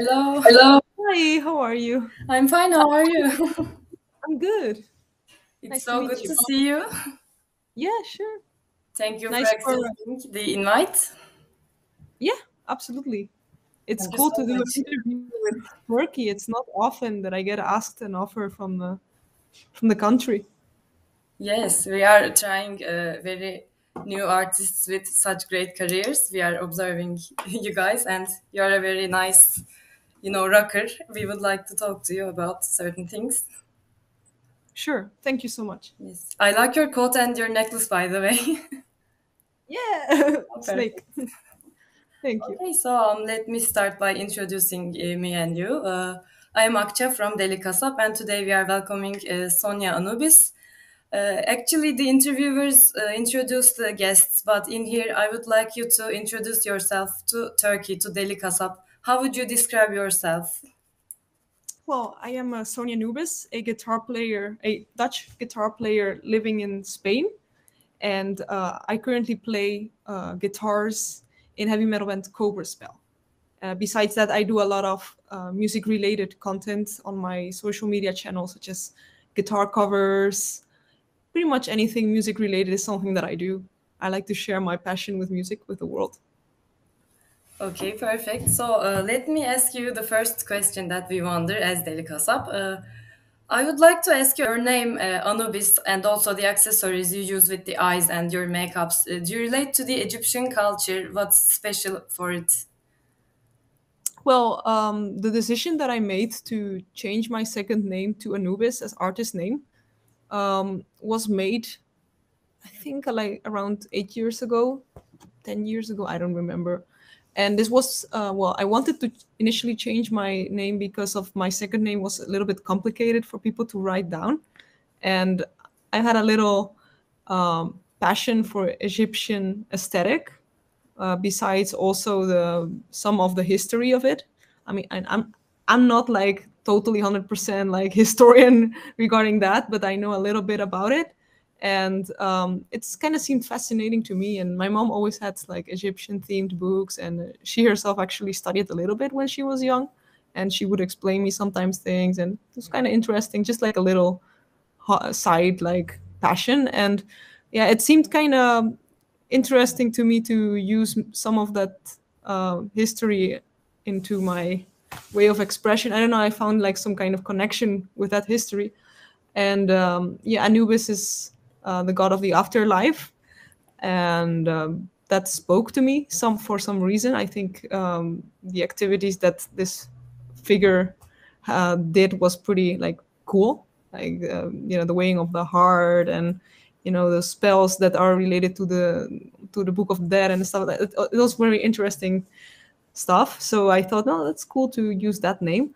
Hello. Hello. Hi, how are you? I'm fine. How are you? I'm good. It's Nice so to meet good you. to see you. Yeah, sure. Thank you Nice for for accepting the invite. yeah, absolutely. It's Thank you cool so to do an much. interview with Turkey. It's not often that I get asked an offer from the country. Yes, we are trying very new artists with such great careers. We are observing you guys, and you are a very nice, rocker. We would like to talk to you about certain things. Sure. Thank you so much. Yes, I like your coat and your necklace, by the way. Yeah, Perfect. Snake. Thank you. Okay, so let me start by introducing me and you. I am Akça from DeliKasap, and today we are welcoming Sonia Anubis. Actually, the interviewers introduced the guests, but in here, I would like you to introduce yourself to Turkey, to DeliKasap. How would you describe yourself? Well, I am Sonia Anubis, a guitar player, a Dutch guitar player living in Spain, and I currently play guitars in heavy metal band Cobra Spell. Besides that, I do a lot of music-related content on my social media channels, such as guitar covers. Pretty much anything music-related is something that I do. I like to share my passion with music with the world. Okay, perfect. So let me ask you the first question that we wonder as DeliKasap. I would like to ask you your name, Anubis, and also the accessories you use with the eyes and your makeups. Do you relate to the Egyptian culture? What's special for it? Well, the decision that I made to change my second name to Anubis as artist name was made, I think, like around 8 years ago, 10 years ago. I don't remember. And this was well, I wanted to initially change my name because of my second name was a little bit complicated for people to write down, and I had a little passion for Egyptian aesthetic. Besides also the some of the history of it. I mean, I'm not like totally 100% like historian regarding that, but I know a little bit about it, and it's kind of seemed fascinating to me. And my mom always had like Egyptian themed books, and she herself actually studied a little bit when she was young, and she would explain me sometimes things, and it was kind of interesting, just like a little side like passion. And yeah, it seemed kind of interesting to me to use some of that history into my way of expression. I don't know, I found like some kind of connection with that history. And yeah, Anubis is the god of the afterlife, and that spoke to me some for some reason. I think the activities that this figure did was pretty like cool, like the weighing of the heart, and the spells that are related to the Book of Dead and stuff like that. It was very interesting stuff. So I thought, no, that's cool to use that name,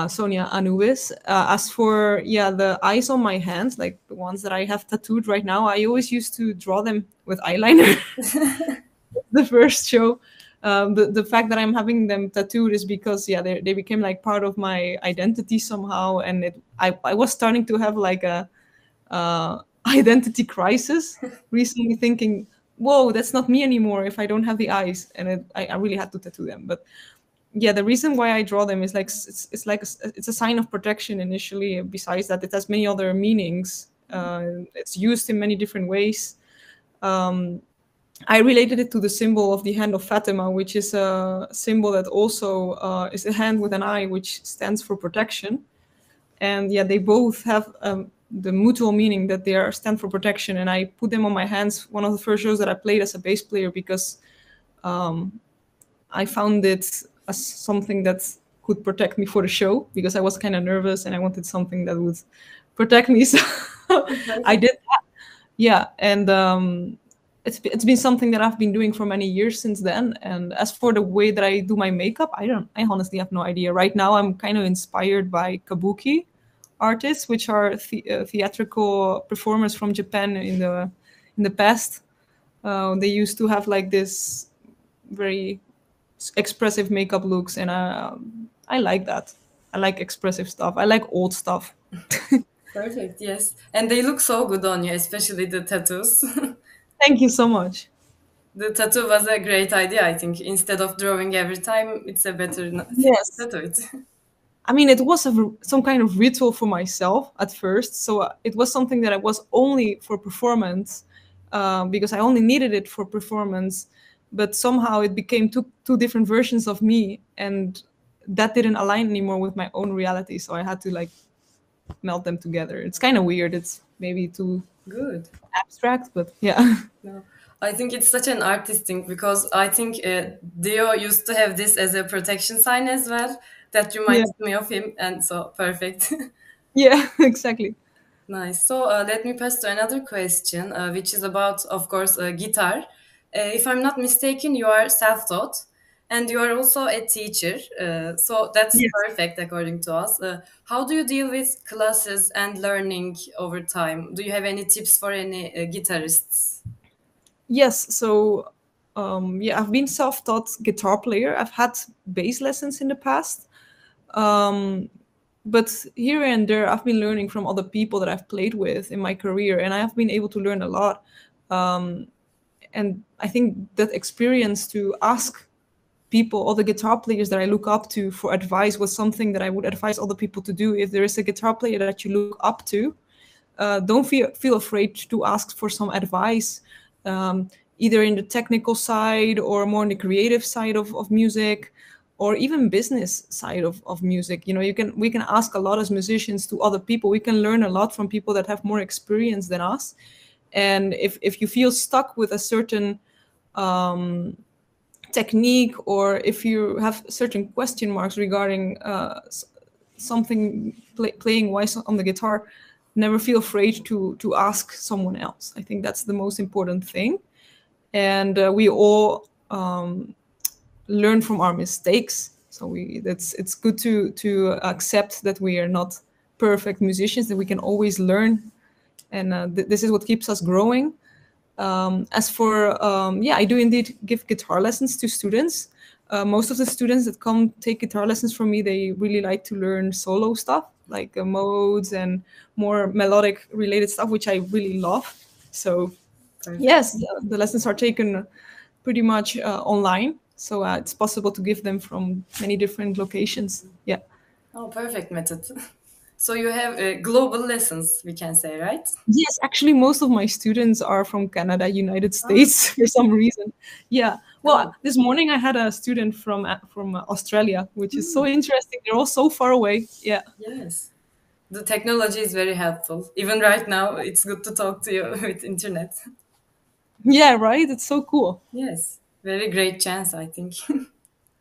Sonia Anubis. As for the eyes on my hands, like the ones that I have tattooed right now, I always used to draw them with eyeliner. The first show. The fact that I'm having them tattooed is because they became like part of my identity somehow, and I was starting to have like a identity crisis recently, thinking, whoa, that's not me anymore if I don't have the eyes, and I really had to tattoo them. But yeah, the reason why I draw them is like it's like it's a sign of protection initially. Besides that, it has many other meanings. It's used in many different ways. I related it to the symbol of the hand of Fatima, which is a symbol that also is a hand with an eye, which stands for protection. And yeah, they both have the mutual meaning that they stand for protection. And I put them on my hands one of the first shows that I played as a bass player, because I found it as something that could protect me for the show, because I was kind of nervous and I wanted something that would protect me. So I did that. Yeah, and it's been something that I've been doing for many years since then. And as for the way that I do my makeup, I honestly have no idea. Right now, I'm kind of inspired by kabuki artists, which are theatrical performers from Japan in the past. They used to have like this very expressive makeup looks, and I like that. I like expressive stuff. I like old stuff. Perfect, yes. And they look so good on you, especially the tattoos. Thank you so much. The tattoo was a great idea, I think. Instead of drawing every time, it's a better Yes. tattoo. I mean, it was some kind of ritual for myself at first. So it was something that I was only for performance, because I only needed it for performance. But somehow it became two different versions of me, and that didn't align anymore with my own reality. So I had to like melt them together. It's kind of weird. It's maybe too Good. abstract, but yeah. No. I think it's such an artist thing because I think Dio used to have this as a protection sign as well. That Yeah, reminds me of him, and so perfect. yeah, exactly. Nice. So let me pass to another question, which is about, of course, guitar. If I'm not mistaken, you are self-taught and you are also a teacher. So that's Yes. perfect according to us. How do you deal with classes and learning over time? Do you have any tips for any guitarists? Yes, so yeah, I've been self-taught guitar player. I've had bass lessons in the past, um, but here and there, I've been learning from other people that I've played with in my career, and I have been able to learn a lot. Um, and I think that experience to ask people, all the guitar players that I look up to for advice, was something that I would advise other people to do. If there is a guitar player that you look up to, don't feel afraid to ask for some advice, either in the technical side or more on the creative side of music, or even business side of music. You know, we can ask a lot as musicians to other people. We can learn a lot from people that have more experience than us. And if you feel stuck with a certain technique, or if you have certain question marks regarding something playing wise on the guitar, never feel afraid to ask someone else. I think that's the most important thing. And we all learn from our mistakes. So it's good to accept that we are not perfect musicians, that we can always learn, and this is what keeps us growing. As for yeah, I do indeed give guitar lessons to students. Most of the students that come take guitar lessons from me, they really like to learn solo stuff, like modes and more melodic related stuff, which I really love. So Perfect. yes, the lessons are taken pretty much online, so it's possible to give them from many different locations. Yeah. Oh, perfect method. So you have global lessons, we can say, right? Yes, actually, most of my students are from Canada, United Ah, States, for some reason. Yeah. Well, good. this morning I had a student from Australia, which is so Hmm, interesting. They're all so far away. Yeah. yes. The technology is very helpful. Even right now, it's good to talk to you with internet. Yeah. Right. It's so cool. Yes, very great chance, I think.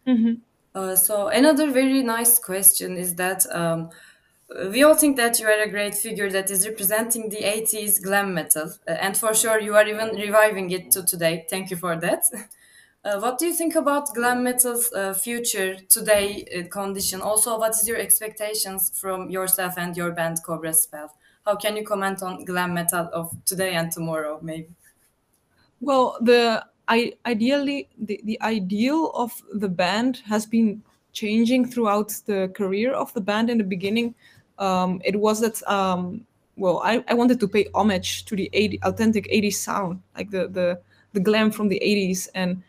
Hmm. So another very nice question is that we all think that you are a great figure that is representing the 80s glam metal, and for sure you are even reviving it to today. Thank you for that. What do you think about glam metal's future today condition? Also, what is your expectations from yourself and your band Cobra Spell? How can you comment on glam metal of today and tomorrow, maybe? Well, the ideal of the band has been changing throughout the career of the band. In the beginning, it was that well, I wanted to pay homage to the authentic 80s sound, like the glam from the 80s, and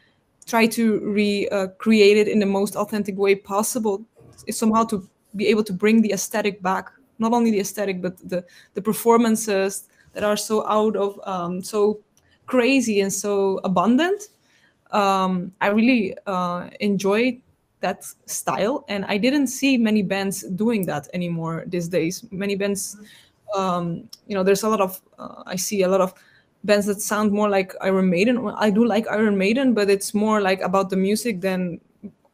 try to recreate it in the most authentic way possible, is somehow to be able to bring the aesthetic back. Not only the aesthetic, but the performances that are so out of so crazy and so abundant. I really enjoy that style, and I didn't see many bands doing that anymore these days. Many bands, you know, there's a lot of I see a lot of bands that sound more like Iron Maiden. Well, I do like Iron Maiden, but it's more like about the music than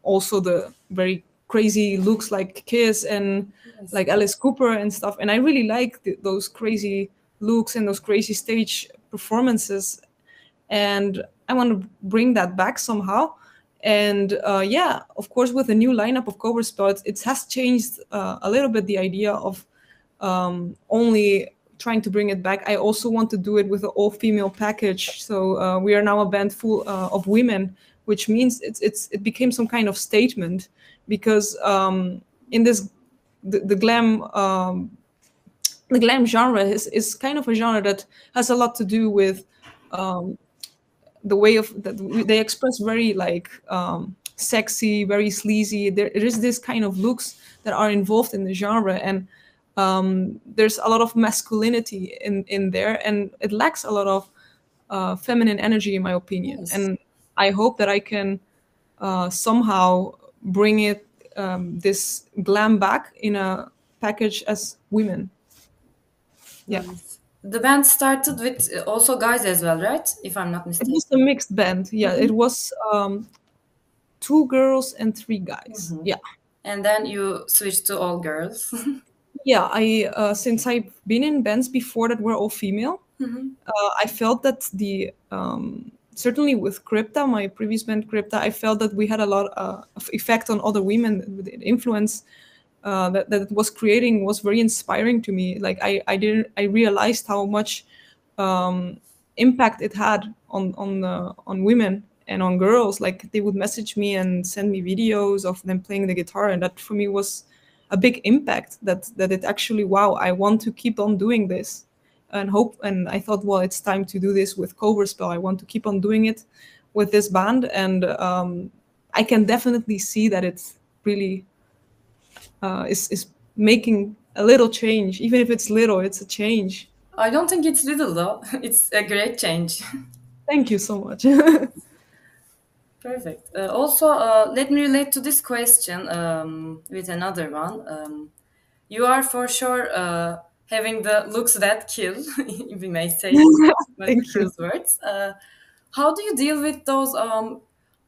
also the very crazy looks like Kiss and Yes. like Alice Cooper and stuff. And I really like those crazy looks and those crazy stage performances, and I want to bring that back somehow. And yeah, of course, with the new lineup of Cobra Spell, it has changed a little bit the idea of only trying to bring it back. I also want to do it with an all-female package. So we are now a band full of women, which means it became some kind of statement, because in this the glam genre is kind of a genre that has a lot to do with the way of that they express very like sexy, very sleazy. There is this kind of looks that are involved in the genre, and there's a lot of masculinity in there, and it lacks a lot of feminine energy, in my opinion. Yes. And I hope that I can somehow bring it this glam back in a package as women. Yeah. Nice. The band started with also guys as well, right? If I'm not It mistaken. was a mixed band. Yeah, it was 2 girls and 3 guys. Yeah. And then you switched to all girls. Yeah, I since I've been in bands before that were all female, I felt that the certainly with Crypta, my previous band Crypta, I felt that we had a lot of effect on other women. The influence that it was creating was very inspiring to me. Like I realized how much impact it had on women and on girls. Like they would message me and send me videos of them playing the guitar, and that for me was a big impact. That it actually, wow, I want to keep on doing this, and I thought, well, it's time to do this with Cobra Spell. I want to keep on doing it with this band, and I can definitely see that it's really is making a little change. Even if it's little, it's a change. I don't think it's little though. It's a great change. Thank you so much. Perfect. Also, let me relate to this question with another one. You are for sure having the looks that kill, we may say, Thank you. those words. How do you deal with those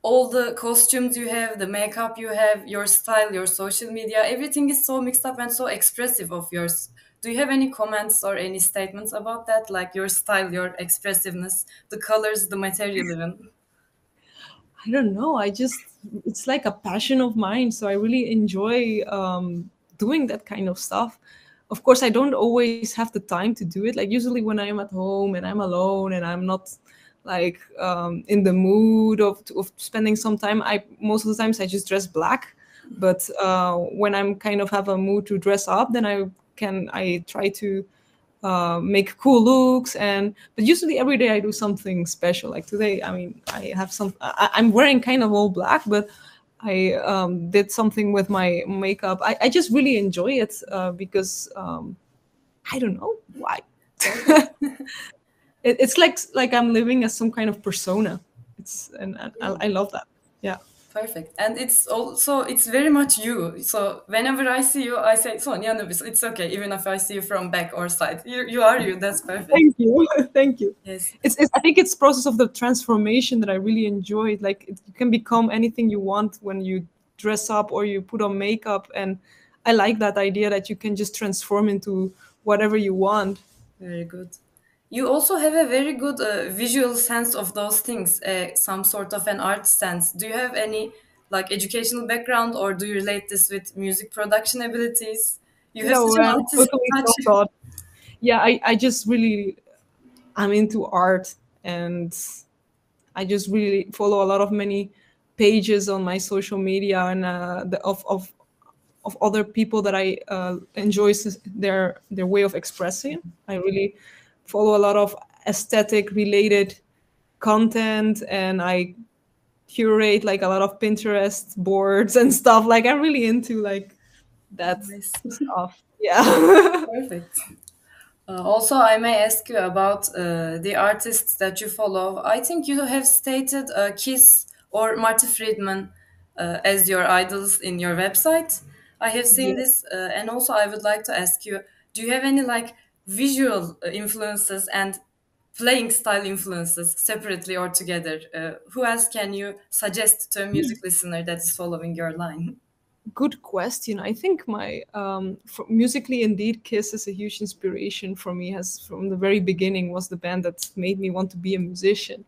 all the costumes you have, the makeup you have, your style, your social media? Everything is so mixed up and so expressive of yours. Do you have any comments or any statements about that, like your style, your expressiveness, the colors, the material, even? I don't know. It's like a passion of mine. So I really enjoy doing that kind of stuff. Of course, I don't always have the time to do it. Like usually when I'm at home and I'm alone and I'm not like in the mood of spending some time, most of the times I just dress black. But when I'm kind of have a mood to dress up, then I try to make cool looks, but usually every day I do something special. Like today, I mean, I'm wearing kind of all black, but I did something with my makeup. I just really enjoy it because I don't know why. It's like I'm living as some kind of persona. I love that. Yeah. Perfect. And it's very much you. So whenever I see you, I say, Sonia Anubis, it's okay, even if I see you from back or side. You are you, that's perfect. Thank you. Thank you. Yes. I think it's process of the transformation that I really enjoy. Like you can become anything you want when you dress up or you put on makeup. And I like that idea that you can just transform into whatever you want. Very good. You also have a very good visual sense of those things, some sort of an art sense. Do you have any like educational background, or do you relate this with music production abilities? You have No, such an man, artistic totally touch. self-taught. Yeah, I just really, I'm into art, and I just really follow a lot of many pages on my social media and of other people that I enjoy their way of expressing. I really follow a lot of aesthetic related content, and I curate like a lot of Pinterest boards and stuff. Like I'm really into like that Nice. stuff. Yeah. Perfect. Also, I may ask you about the artists that you follow. I think you have stated Kiss or Marty Friedman as your idols in your website. I have seen Yeah. this, and also I would like to ask you: do you have any like visual influences and playing style influences separately or together? Who else can you suggest to a music listener that is following your line? Good question. I think my musically, indeed, Kiss is a huge inspiration for me. Has from the very beginning was the band that made me want to be a musician.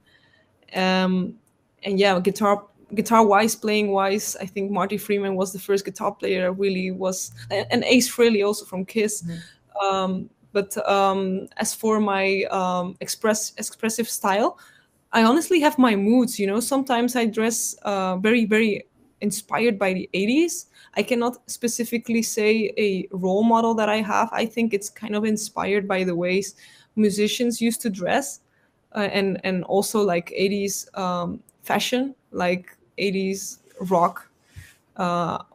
And yeah, guitar wise, playing wise, I think Marty Freeman was the first guitar player that really was, and Ace Frehley also from Kiss. But as for my expressive style, I honestly have my moods. Sometimes I dress very, very inspired by the 80s. I cannot specifically say a role model that I have. I think it's kind of inspired by the ways musicians used to dress. and also like 80s fashion, like 80s rock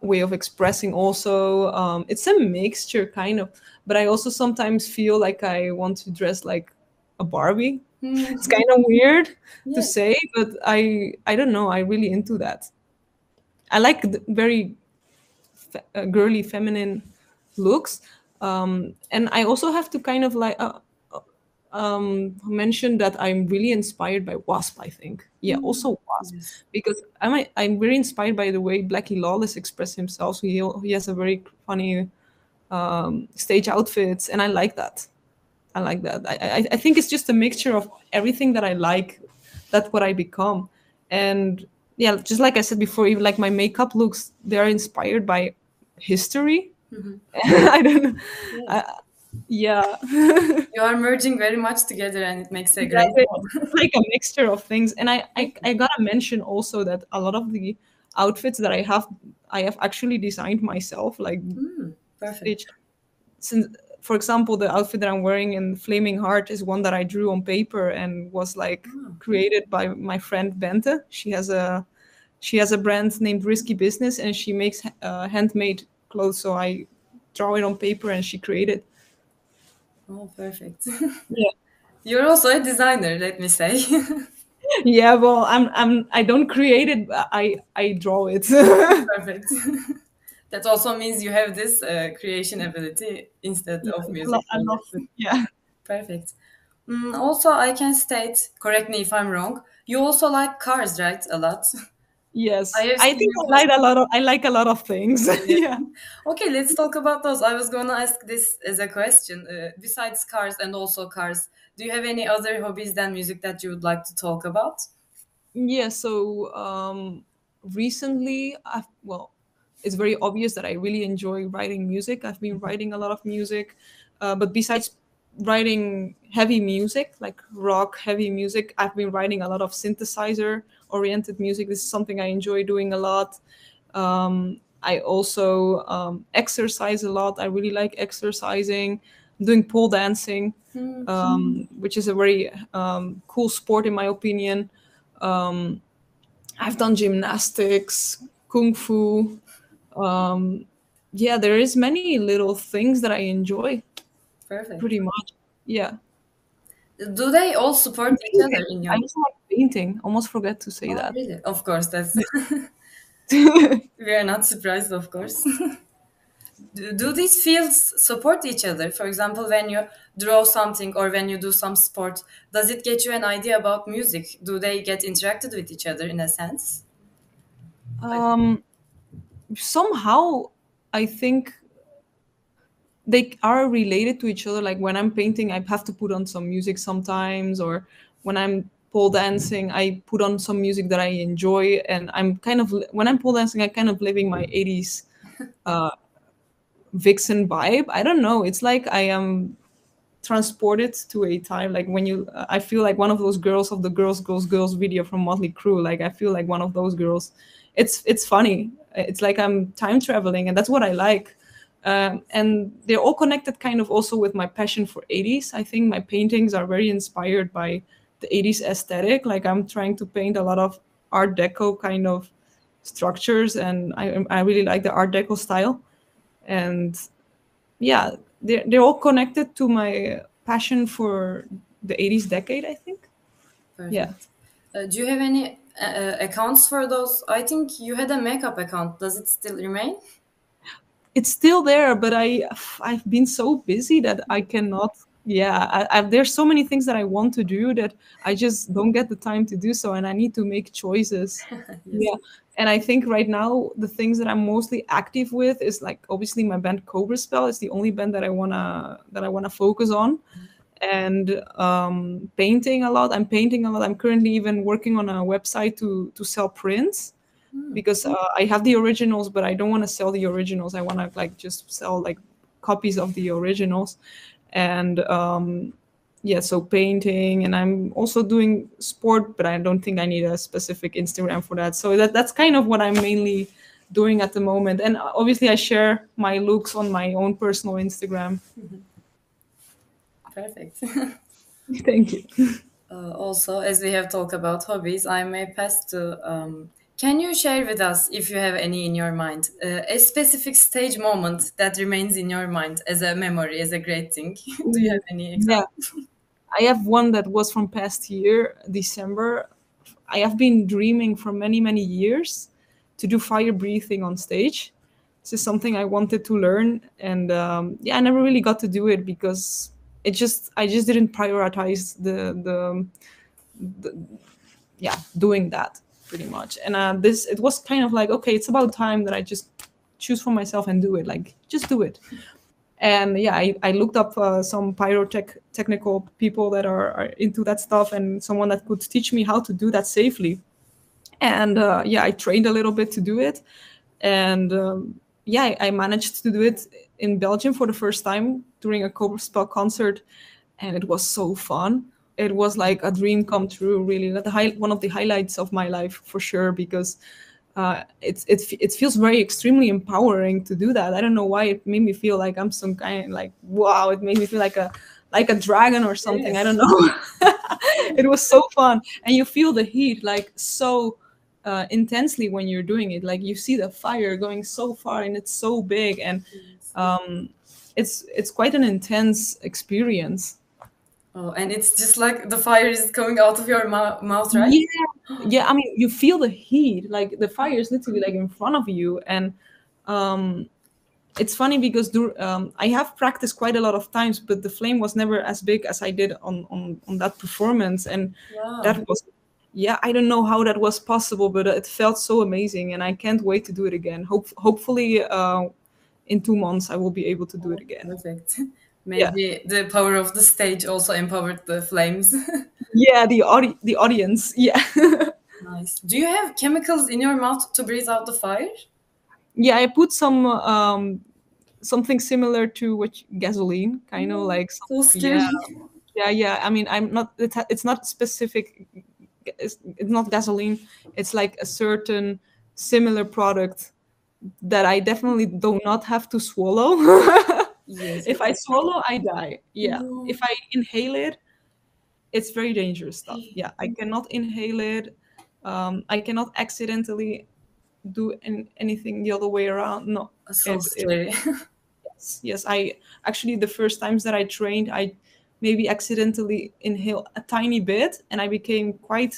way of expressing also. It's a mixture kind of, but I also sometimes feel like I want to dress like a Barbie. It's kind of weird to say, but I don't know, I really into that. I like the very girly feminine looks, and I also have to kind of like mention that I'm really inspired by Wasp. I think, also Wasp, because I'm very inspired by the way Blackie Lawless expressed himself. So he has a very funny stage outfits, and I like that. I like that. I think it's just a mixture of everything that I like. That's what I become, and yeah, just like I said before, even like my makeup looks, they are inspired by history. I don't know. Yeah. You are merging very much together, and it makes a great it's like a mixture of things. And I gotta mention also that a lot of the outfits that I have actually designed myself. Like, perfect. Since, for example, the outfit that I'm wearing in Flaming Heart is one that I drew on paper and was like created by my friend Bente. She has a brand named Risky Business, and she makes handmade clothes. So I draw it on paper, and she created. Oh, perfect. Yeah. You're also a designer, let me say. Yeah, well, I don't create it, but I draw it. Perfect. That also means you have this creation ability instead of music. I love it. Yeah. Perfect. Also, I can state, correct me if I'm wrong, you also like cars, right? A lot. Yes. I have I seen think you I like a lot of things. Yeah. Okay, let's talk about those. I was gonna ask this as a question. Besides cars and also cars, do you have any other hobbies than music that you would like to talk about? Yeah, so recently, it's very obvious that I really enjoy writing music. I've been writing a lot of music, but besides writing heavy music, like rock heavy music, I've been writing a lot of synthesizer oriented music. This is something I enjoy doing a lot. I also exercise a lot. I really like exercising, doing pole dancing, which is a very cool sport in my opinion. um, I've done gymnastics, kung fu. Yeah, there is many little things that I enjoy. Perfect. Pretty much. Yeah. Do they all support each other in I your? also like painting. Almost forget to say Oh, that. really? Of course, that's. We are not surprised, of course. Do these fields support each other? For example, when you draw something or when you do some sport, does it get you an idea about music? Do they get interacted with each other in a sense? um, Somehow, I think they are related to each other. Like when I'm painting, I have to put on some music sometimes, or when I'm pole dancing, I put on some music that I enjoy. And I'm kind of, when I'm pole dancing, I kind of living my 80s vixen vibe. I don't know. It's like I am transported to a time like when you I feel like one of those girls of the girls video from Motley Crue. Like I feel like one of those girls. It's funny. It's like I'm time traveling, and that's what I like. And they're all connected kind of also with my passion for 80s. I think my paintings are very inspired by the 80s aesthetic. Like I'm trying to paint a lot of art deco kind of structures, and I really like the art deco style. And yeah, they're all connected to my passion for the 80s decade, I think. Yeah. Perfect. Do you have any accounts for those? I think you had a makeup account. Does it still remain? It's still there, but I've been so busy that I cannot. Yeah, there's so many things that I want to do that I just don't get the time to do so, and I need to make choices. Yes. Yeah, and I think right now the things that I'm mostly active with is like obviously my band Cobra Spell is the only band that I wanna focus on, and painting a lot. I'm painting a lot. I'm currently even working on a website to sell prints, because I have the originals, but I don't want to sell the originals. I want to like just sell like copies of the originals. And yeah, so painting, and I'm also doing sport, but I don't think I need a specific Instagram for that. So that's kind of what I'm mainly doing at the moment. And obviously I share my looks on my own personal Instagram. Perfect. Thank you. Also, as we have talked about hobbies, I may pass to. Can you share with us, if you have any in your mind, a specific stage moment that remains in your mind as a memory, as a great thing? Do you have any Yeah, example? I have one that was from past year, December. I have been dreaming for many, many years to do fire breathing on stage. This is something I wanted to learn, and yeah, I never really got to do it because I just didn't prioritize the yeah, doing that pretty much. And this it was kind of like, okay, it's about time that I just choose for myself and do it. Like, just do it. And yeah, I looked up some technical people that are into that stuff, and someone that could teach me how to do that safely. And yeah, I trained a little bit to do it, and yeah, I managed to do it in Belgium for the first time during a Cobra Spell concert, and it was so fun. It was like a dream come true, really. One of the highlights of my life for sure, because it feels very extremely empowering to do that. I don't know why it made me feel like I'm some kind of like, wow. It made me feel like a dragon or something. Yes. I don't know. It was so fun, and you feel the heat like so intensely when you're doing it. Like, you see the fire going so far, and it's so big, and um, it's quite an intense experience. Oh, and it's just like the fire is coming out of your mouth, right? Yeah, I mean, you feel the heat, like the fire is literally like in front of you. And um it's funny because I have practiced quite a lot of times, but the flame was never as big as I did on that performance. And that Wow. was, yeah, I don't know how that was possible, but it felt so amazing, and I can't wait to do it again. Hopefully in 2 months I will be able to do it again. Perfect. Yeah. Maybe the power of the stage also empowered the flames. Yeah, the audience. Yeah. Nice. Do you have chemicals in your mouth to breathe out the fire? Yeah, I put some something similar to gasoline, kind of Oh, like so yeah, scary. yeah. I mean, I'm not. It's not specific. It's not gasoline. It's like a certain similar product that I definitely do not have to swallow. Yes, If I because swallow, I die. Yeah. no. If I inhale it, it's very dangerous stuff. Yeah, I cannot inhale it. I cannot accidentally do anything the other way around. No, So it scary. yes. I actually, the first times that I trained, I maybe accidentally inhale a tiny bit, and I became quite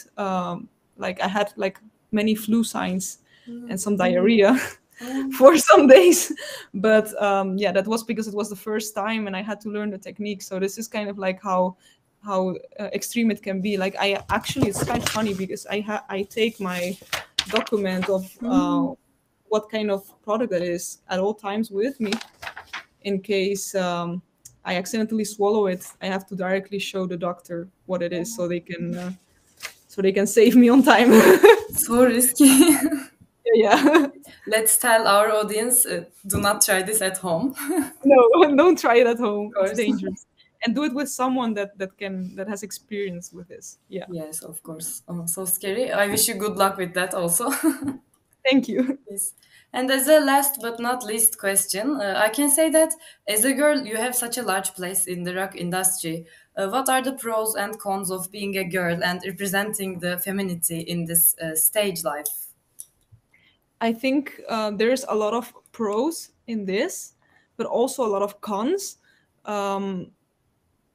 like, I had like many flu signs and some diarrhea Oh, for some days. But yeah, that was because it was the first time and I had to learn the technique. So this is kind of like how extreme it can be. Like, I actually, it's kind of funny because I take my document of what kind of product that is at all times with me, in case I accidentally swallow it. I have to directly show the doctor what it is, so they can save me on time. so risky. Yeah. Let's tell our audience, do not try this at home. No, don't try it at home. Of It's course. dangerous. And do it with someone that has experience with this. Yeah. Yes, of course. Oh, so scary. I wish you good luck with that also. Thank you. Yes. And as a last but not least question, I can say that as a girl, you have such a large place in the rock industry. What are the pros and cons of being a girl and representing the femininity in this stage life? I think there's a lot of pros in this, but also a lot of cons. Um,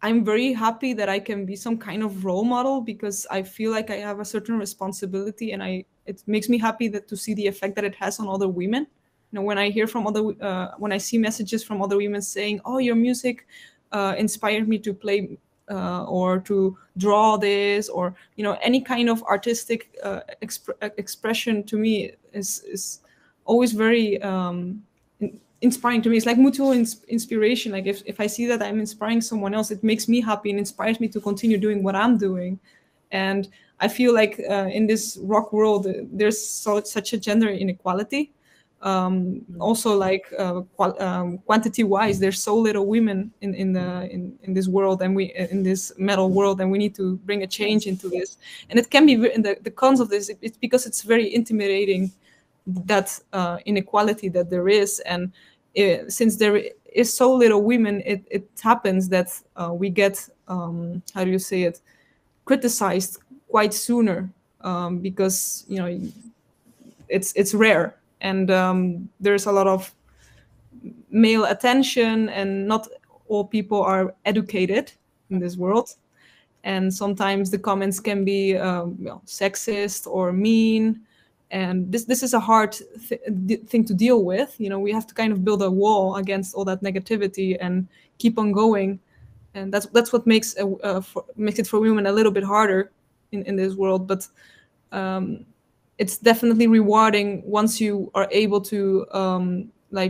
I'm very happy that I can be some kind of role model, because I feel like I have a certain responsibility, and it makes me happy that to see the effect that it has on other women. You know, when I hear from when I see messages from other women saying, "Oh, your music inspired me to play or to draw this," or any kind of artistic expression, to me is always very inspiring to me. It's like mutual inspiration. Like, if I see that I'm inspiring someone else, it makes me happy and inspires me to continue doing what I'm doing. And I feel like in this rock world, there's such a gender inequality. Also, like quantity wise, there's so little women in this world, and we in this metal world, and we need to bring a change into this. And it can be in the cons of this, it's because it's very intimidating, that inequality that there is. And since there is so little women, it happens that we get how do you say it, criticized quite sooner, because it's rare, and there's a lot of male attention, and not all people are educated in this world, and sometimes the comments can be sexist or mean, and this is a hard thing to deal with. We have to kind of build a wall against all that negativity and keep on going, and that's what makes it for women a little bit harder in this world. But it's definitely rewarding once you are able to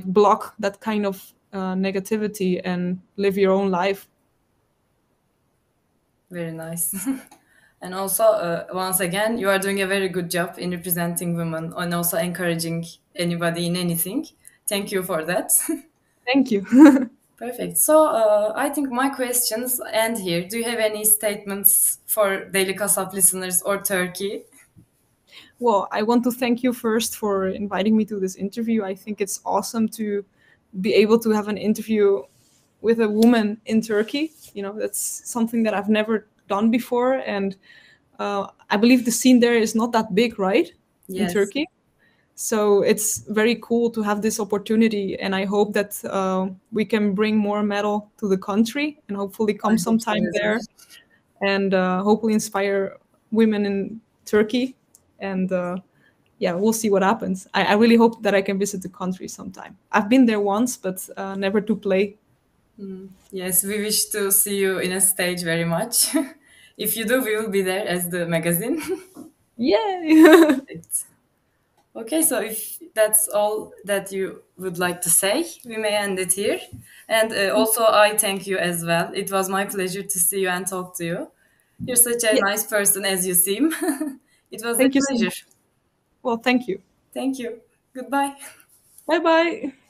block that kind of negativity and live your own life. Very nice. And also, once again, you are doing a very good job in representing women and also encouraging anybody in anything. Thank you for that. Thank you. Perfect. So I think my questions end here. Do you have any statements for DeliKasap listeners or Turkey? Well, I want to thank you first for inviting me to this interview. I think it's awesome to be able to have an interview with a woman in Turkey. That's something that I've never done before. And I believe the scene there is not that big, right? Yes. In Turkey. So it's very cool to have this opportunity. And I hope that we can bring more metal to the country and hopefully come sometime there and hopefully inspire women in Turkey. And we'll see what happens. I really hope that I can visit the country sometime. I've been there once, but never to play. Yes, we wish to see you in a stage very much. If you do, we will be there as the magazine. Yay! Okay, so if that's all that you would like to say, we may end it here. And also, I thank you as well. It was my pleasure to see you and talk to you. You're such a nice person as you seem. It was a pleasure. Well, thank you. Thank you. Goodbye. Bye-bye.